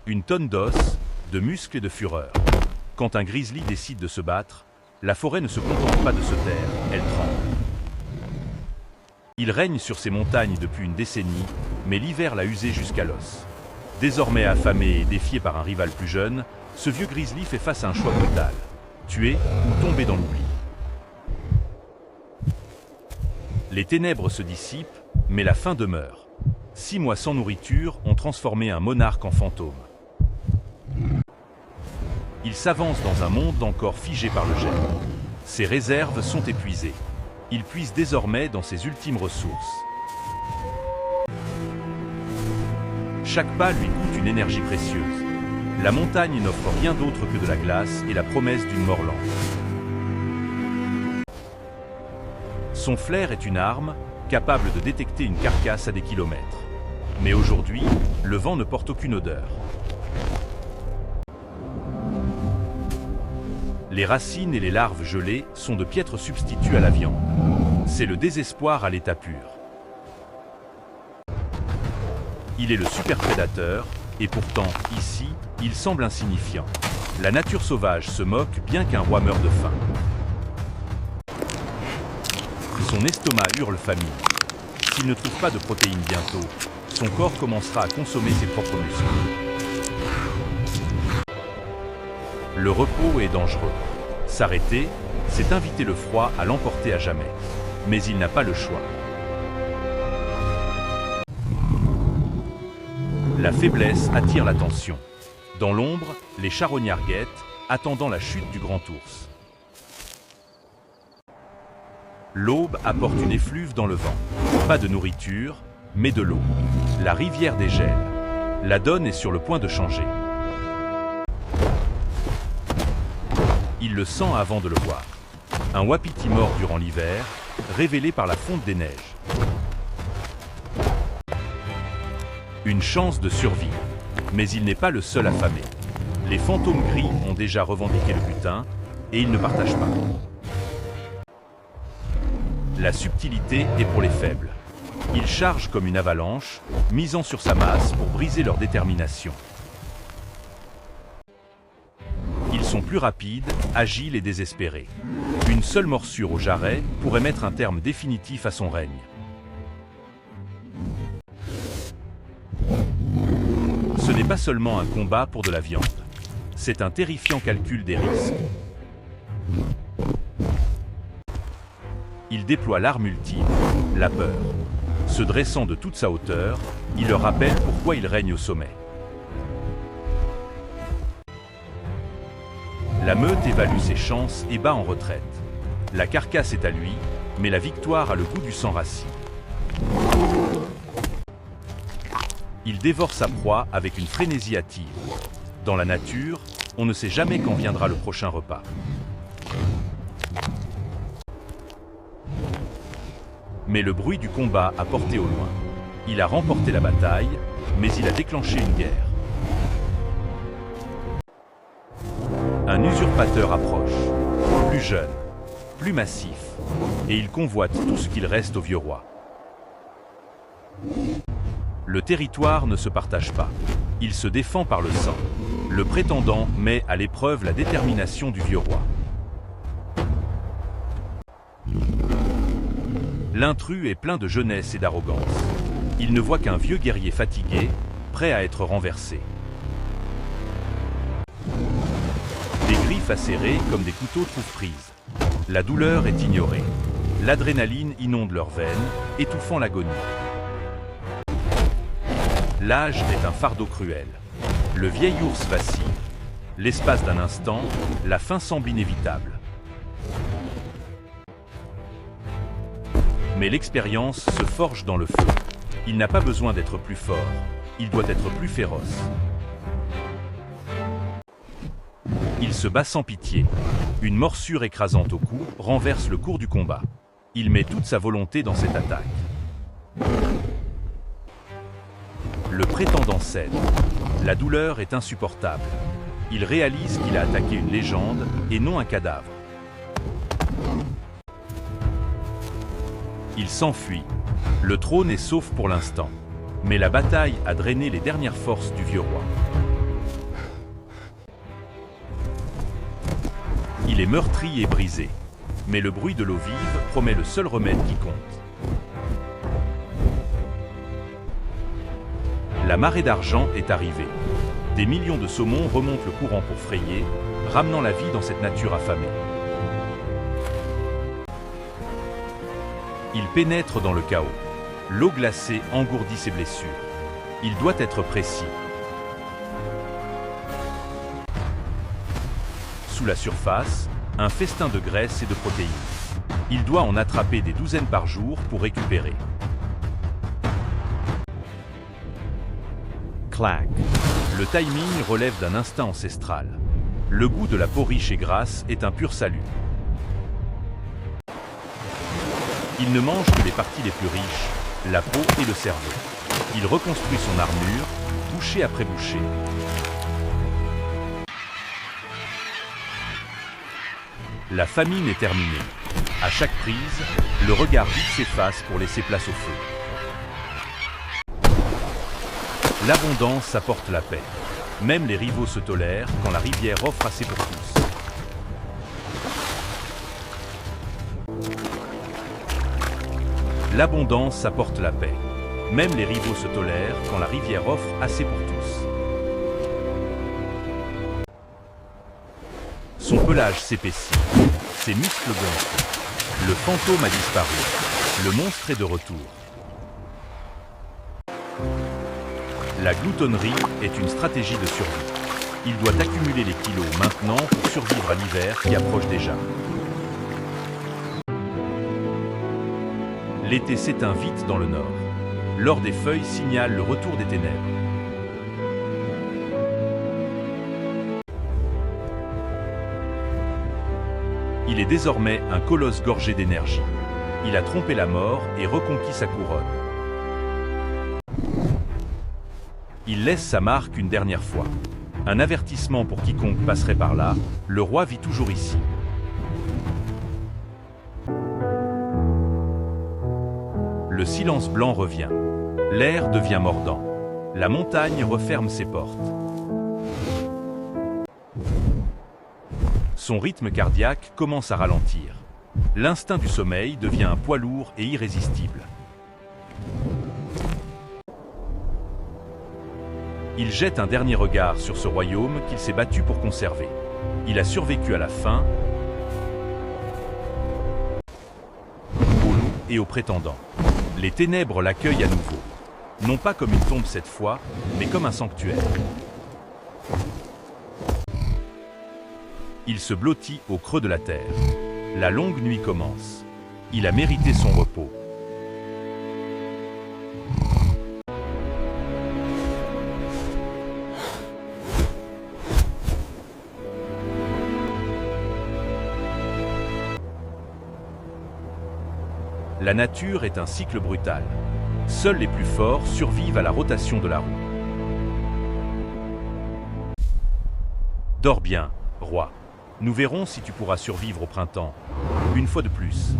Une tonne d'os, de muscles et de fureur. Quand un grizzly décide de se battre, la forêt ne se contente pas de se taire, elle tremble. Il règne sur ces montagnes depuis une décennie, mais l'hiver l'a usé jusqu'à l'os. Désormais affamé et défié par un rival plus jeune, ce vieux grizzly fait face à un choix brutal. Tuer ou tomber dans l'oubli. Les ténèbres se dissipent, mais la faim demeure. 6 mois sans nourriture ont transformé un monarque en fantôme. Il s'avance dans un monde encore figé par le gel. Ses réserves sont épuisées. Il puise désormais dans ses ultimes ressources. Chaque pas lui coûte une énergie précieuse. La montagne n'offre rien d'autre que de la glace et la promesse d'une mort lente. Son flair est une arme, capable de détecter une carcasse à des kilomètres. Mais aujourd'hui, le vent ne porte aucune odeur. Les racines et les larves gelées sont de piètres substituts à la viande. C'est le désespoir à l'état pur. Il est le super prédateur, et pourtant, ici, il semble insignifiant. La nature sauvage se moque bien qu'un roi meure de faim. Son estomac hurle famine. S'il ne trouve pas de protéines bientôt, son corps commencera à consommer ses propres muscles. Le repos est dangereux. S'arrêter, c'est inviter le froid à l'emporter à jamais. Mais il n'a pas le choix. La faiblesse attire l'attention. Dans l'ombre, les charognards guettent, attendant la chute du grand ours. L'aube apporte une effluve dans le vent. Pas de nourriture, mais de l'eau. La rivière dégèle. La donne est sur le point de changer. Il le sent avant de le voir. Un wapiti mort durant l'hiver, révélé par la fonte des neiges. Une chance de survie. Mais il n'est pas le seul affamé. Les fantômes gris ont déjà revendiqué le butin, et ils ne partagent pas. La subtilité est pour les faibles. Ils chargent comme une avalanche, misant sur sa masse pour briser leur détermination. Ils sont plus rapides, agiles et désespérés. Une seule morsure au jarret pourrait mettre un terme définitif à son règne. Ce n'est pas seulement un combat pour de la viande. C'est un terrifiant calcul des risques. Il déploie l'arme ultime, la peur. Se dressant de toute sa hauteur, il leur rappelle pourquoi il règne au sommet. La meute évalue ses chances et bat en retraite. La carcasse est à lui, mais la victoire a le goût du sang rassis. Il dévore sa proie avec une frénésie hâtive. Dans la nature, on ne sait jamais quand viendra le prochain repas. Mais le bruit du combat a porté au loin. Il a remporté la bataille, mais il a déclenché une guerre. Un usurpateur approche, plus jeune, plus massif, et il convoite tout ce qu'il reste au vieux roi. Le territoire ne se partage pas. Il se défend par le sang. Le prétendant met à l'épreuve la détermination du vieux roi. L'intrus est plein de jeunesse et d'arrogance. Il ne voit qu'un vieux guerrier fatigué, prêt à être renversé. Des griffes acérées comme des couteaux trouvent prise. La douleur est ignorée. L'adrénaline inonde leurs veines, étouffant l'agonie. L'âge est un fardeau cruel. Le vieil ours vacille. L'espace d'un instant, la fin semble inévitable. Mais l'expérience se forge dans le feu. Il n'a pas besoin d'être plus fort, il doit être plus féroce. Il se bat sans pitié. Une morsure écrasante au cou renverse le cours du combat. Il met toute sa volonté dans cette attaque. Le prétendant cède. La douleur est insupportable. Il réalise qu'il a attaqué une légende et non un cadavre. Il s'enfuit. Le trône est sauf pour l'instant. Mais la bataille a drainé les dernières forces du vieux roi. Il est meurtri et brisé. Mais le bruit de l'eau vive promet le seul remède qui compte. La marée d'argent est arrivée. Des millions de saumons remontent le courant pour frayer, ramenant la vie dans cette nature affamée. Il pénètre dans le chaos. L'eau glacée engourdit ses blessures. Il doit être précis. Sous la surface, un festin de graisse et de protéines. Il doit en attraper des douzaines par jour pour récupérer. Clac. Le timing relève d'un instinct ancestral. Le goût de la peau riche et grasse est un pur salut. Il ne mange que les parties les plus riches, la peau et le cerveau. Il reconstruit son armure, bouchée après bouchée. La famine est terminée. À chaque prise, le regard vide s'efface pour laisser place au feu. L'abondance apporte la paix. Même les rivaux se tolèrent quand la rivière offre assez pour tous. L'abondance apporte la paix. Même les rivaux se tolèrent quand la rivière offre assez pour tous. Son pelage s'épaissit. Ses muscles gonflent. Le fantôme a disparu. Le monstre est de retour. La gloutonnerie est une stratégie de survie. Il doit accumuler les kilos maintenant pour survivre à l'hiver qui approche déjà. L'été s'éteint vite dans le nord. L'or des feuilles signale le retour des ténèbres. Il est désormais un colosse gorgé d'énergie. Il a trompé la mort et reconquis sa couronne. Il laisse sa marque une dernière fois. Un avertissement pour quiconque passerait par là, le roi vit toujours ici. Le silence blanc revient. L'air devient mordant. La montagne referme ses portes. Son rythme cardiaque commence à ralentir. L'instinct du sommeil devient un poids lourd et irrésistible. Il jette un dernier regard sur ce royaume qu'il s'est battu pour conserver. Il a survécu à la faim, aux loups et aux prétendants. Les ténèbres l'accueillent à nouveau. Non pas comme une tombe cette fois, mais comme un sanctuaire. Il se blottit au creux de la terre. La longue nuit commence. Il a mérité son repos. La nature est un cycle brutal. Seuls les plus forts survivent à la rotation de la roue. Dors bien, roi. Nous verrons si tu pourras survivre au printemps. Une fois de plus.